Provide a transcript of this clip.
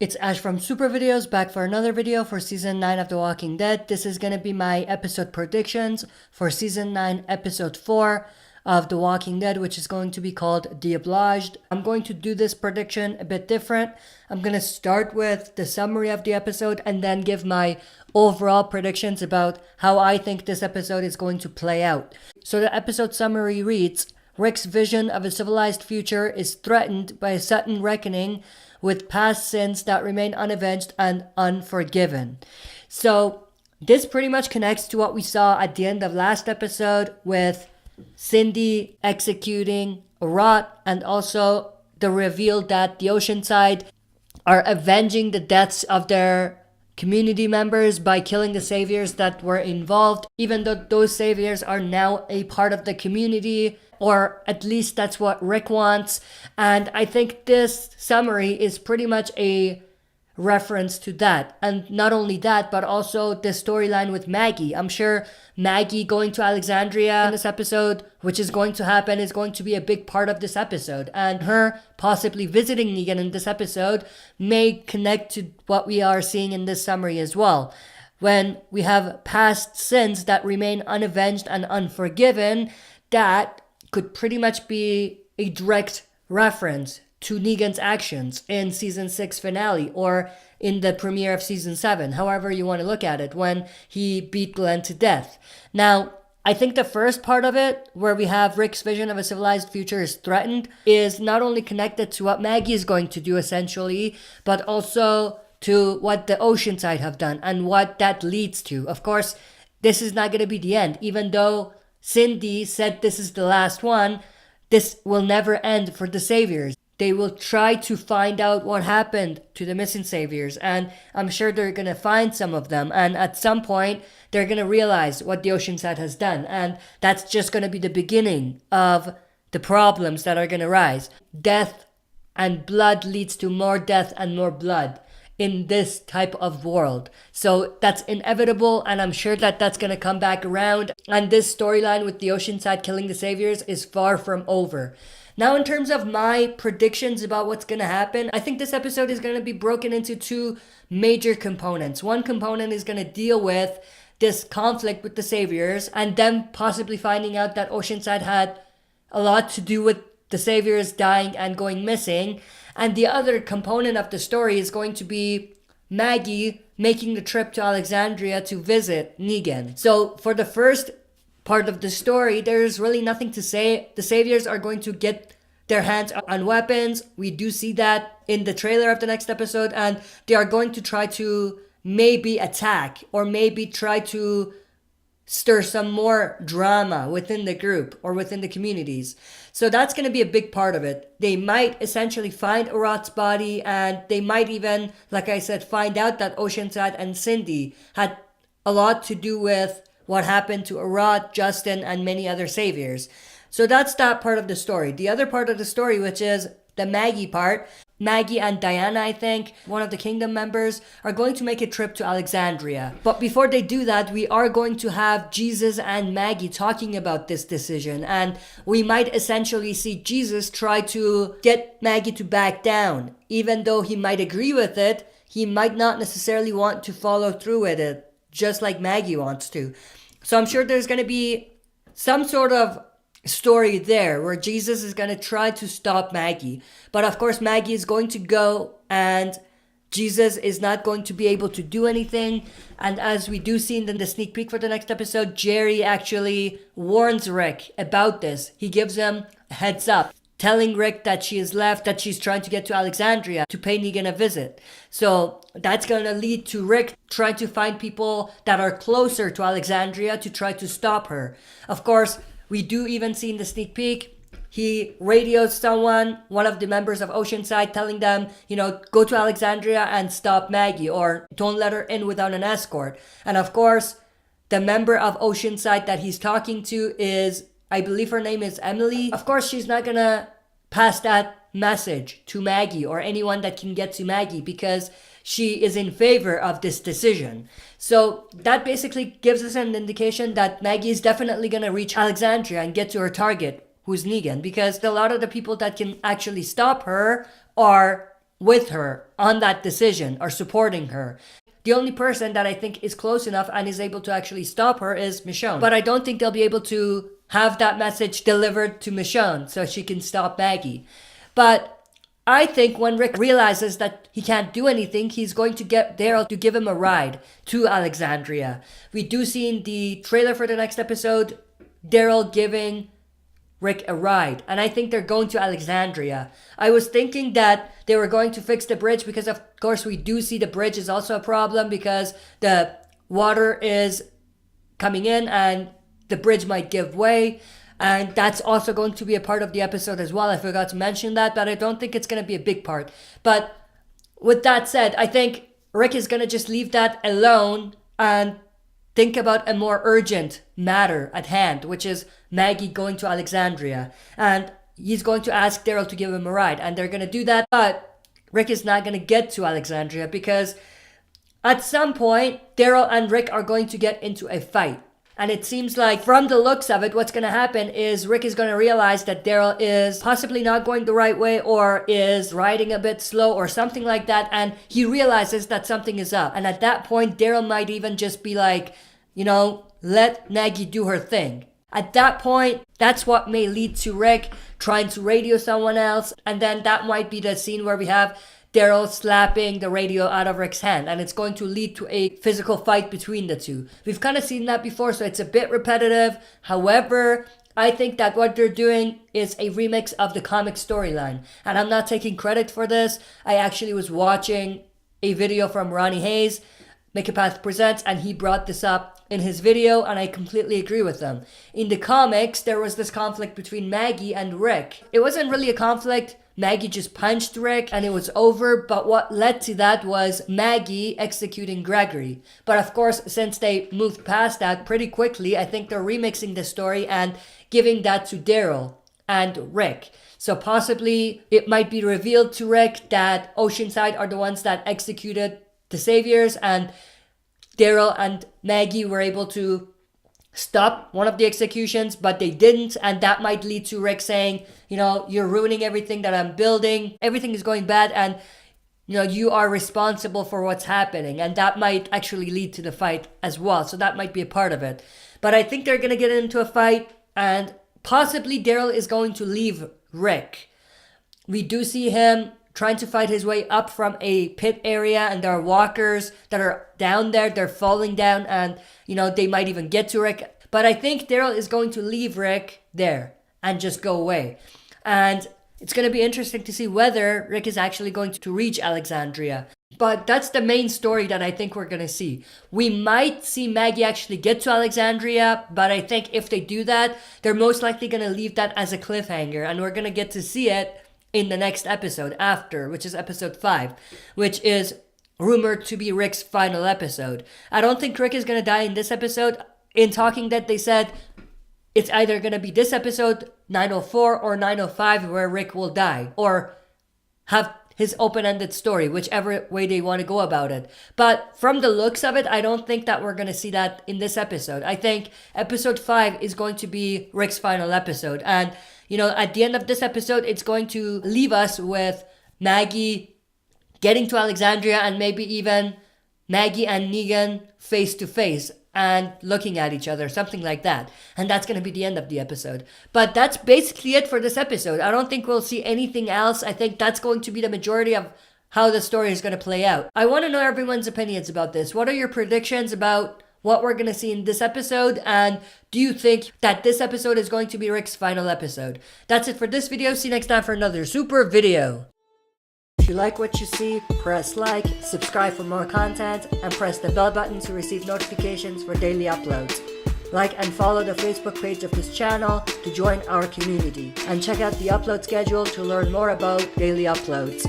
It's Ash from Super Videos, back for another video for Season 9 of The Walking Dead. This is going to be my episode predictions for Season 9, Episode 4 of The Walking Dead, which is going to be called The Obliged. I'm going to do this prediction a bit different. I'm going to start with the summary of the episode and then give my overall predictions about how I think this episode is going to play out. So the episode summary reads, Rick's vision of a civilized future is threatened by a sudden reckoning with past sins that remain unavenged and unforgiven. So this pretty much connects to what we saw at the end of last episode with Cindy executing Rot, and also the reveal that the Oceanside are avenging the deaths of their community members by killing the saviors that were involved, even though those saviors are now a part of the community, or at least that's what Rick wants. And I think this summary is pretty much a reference to that. And not only that, but also the storyline with Maggie. I'm sure Maggie going to Alexandria in this episode, which is going to happen, is going to be a big part of this episode. And her possibly visiting Negan in this episode may connect to what we are seeing in this summary as well. When we have past sins that remain unavenged and unforgiven, that could pretty much be a direct reference to Negan's actions in Season 6 finale or in the premiere of Season 7, however you want to look at it, when he beat Glenn to death. Now, I think the first part of it, where we have Rick's vision of a civilized future is threatened, is not only connected to what Maggie is going to do essentially, but also to what the Oceanside have done and what that leads to. Of course, this is not going to be the end. Even though Cindy said this is the last one, this will never end for the Saviors. They will try to find out what happened to the missing Saviors, and I'm sure they're going to find some of them, and at some point they're going to realize what the Oceanside has done, and that's just going to be the beginning of the problems that are going to rise. Death and blood leads to more death and more blood in this type of world. So that's inevitable, and I'm sure that that's going to come back around, and this storyline with the Oceanside killing the Saviors is far from over. Now, in terms of my predictions about what's going to happen, I think this episode is going to be broken into two major components. One component is going to deal with this conflict with the Saviors and them possibly finding out that Oceanside had a lot to do with the Saviors dying and going missing. And the other component of the story is going to be Maggie making the trip to Alexandria to visit Negan. So for the first part of the story, there's really nothing to say. The Saviors are going to get their hands on weapons. We do see that in the trailer of the next episode, and they are going to try to maybe attack or maybe try to stir some more drama within the group or within the communities. So that's going to be a big part of it. They might essentially find Arot's body, and they might even, like I said, find out that Oceanside and Cindy had a lot to do with what happened to Arot, Justin, and many other Saviors. So that's that part of the story. The other part of the story, which is the Maggie part, Maggie and Diana, I think, one of the Kingdom members, are going to make a trip to Alexandria. But before they do that, we are going to have Jesus and Maggie talking about this decision. And we might essentially see Jesus try to get Maggie to back down. Even though he might agree with it, he might not necessarily want to follow through with it, just like Maggie wants to. So I'm sure there's going to be some sort of story there where Jesus is going to try to stop Maggie. But of course, Maggie is going to go and Jesus is not going to be able to do anything. And as we do see in the sneak peek for the next episode, Jerry actually warns Rick about this. He gives him a heads up, telling Rick that she is left, that she's trying to get to Alexandria to pay Negan a visit. So that's going to lead to Rick trying to find people that are closer to Alexandria to try to stop her. Of course, we do even see in the sneak peek, he radios someone, one of the members of Oceanside, telling them, go to Alexandria and stop Maggie, or don't let her in without an escort. And of course, the member of Oceanside that he's talking to is, I believe her name is Emily. Of course, she's not gonna pass that message to Maggie or anyone that can get to Maggie because she is in favor of this decision. So that basically gives us an indication that Maggie is definitely gonna reach Alexandria and get to her target, who's Negan, because a lot of the people that can actually stop her are with her on that decision or supporting her. The only person that I think is close enough and is able to actually stop her is Michonne. But I don't think they'll be able to have that message delivered to Michonne so she can stop Maggie. But I think when Rick realizes that he can't do anything, he's going to get Daryl to give him a ride to Alexandria. We do see in the trailer for the next episode, Daryl giving Rick a ride. And I think they're going to Alexandria. I was thinking that they were going to fix the bridge because, of course, we do see the bridge is also a problem because the water is coming in and the bridge might give way. And that's also going to be a part of the episode as well. I forgot to mention that, but I don't think it's going to be a big part. But with that said, I think Rick is going to just leave that alone and think about a more urgent matter at hand, which is Maggie going to Alexandria. And he's going to ask Daryl to give him a ride. And they're going to do that, but Rick is not going to get to Alexandria because at some point, Daryl and Rick are going to get into a fight. And it seems like from the looks of it, what's going to happen is Rick is going to realize that Daryl is possibly not going the right way or is riding a bit slow or something like that. And he realizes that something is up. And at that point, Daryl might even just be like, let Maggie do her thing. At that point, that's what may lead to Rick trying to radio someone else. And then that might be the scene where we have Daryl slapping the radio out of Rick's hand, and it's going to lead to a physical fight between the two. We've kind of seen that before, so it's a bit repetitive. However, I think that what they're doing is a remix of the comic storyline, and I'm not taking credit for this. I actually was watching a video from Ronnie Hayes, Make a Path Presents, and he brought this up in his video, and I completely agree with them. In the comics, there was this conflict between Maggie and Rick. It wasn't really a conflict. Maggie just punched Rick and it was over, but what led to that was Maggie executing Gregory. But of course, since they moved past that pretty quickly, I think they're remixing the story and giving that to Daryl and Rick. So possibly it might be revealed to Rick that Oceanside are the ones that executed the Saviors and Daryl and Maggie were able to stop one of the executions, but they didn't, and that might lead to Rick saying, you're ruining everything that I'm building, everything is going bad, and you are responsible for what's happening, and that might actually lead to the fight as well, so that might be a part of it. But I think they're gonna get into a fight, and possibly Daryl is going to leave Rick. We do see him trying to fight his way up from a pit area, and there are walkers that are down there, they're falling down, and they might even get to Rick. But I think Daryl is going to leave Rick there and just go away. And it's going to be interesting to see whether Rick is actually going to reach Alexandria. But that's the main story that I think we're going to see. We might see Maggie actually get to Alexandria, but I think if they do that, they're most likely going to leave that as a cliffhanger, and we're going to get to see it in the next episode after, which is episode 5, which is rumored to be Rick's final episode. I don't think Rick is going to die in this episode. In Talking Dead, they said it's either going to be this episode, 904, or 905, where Rick will die, or have his open-ended story, whichever way they want to go about it. But from the looks of it, I don't think that we're going to see that in this episode. I think episode 5 is going to be Rick's final episode. And, at the end of this episode, it's going to leave us with Maggie getting to Alexandria and maybe even Maggie and Negan face to face and looking at each other, something like that. And that's going to be the end of the episode. But that's basically it for this episode. I don't think we'll see anything else. I think that's going to be the majority of how the story is going to play out. I want to know everyone's opinions about this. What are your predictions about what we're going to see in this episode? And do you think that this episode is going to be Rick's final episode? That's it for this video. See you next time for another super video. If you like what you see, press like, subscribe for more content, and press the bell button to receive notifications for daily uploads. Like and follow the Facebook page of this channel to join our community, and check out the upload schedule to learn more about daily uploads.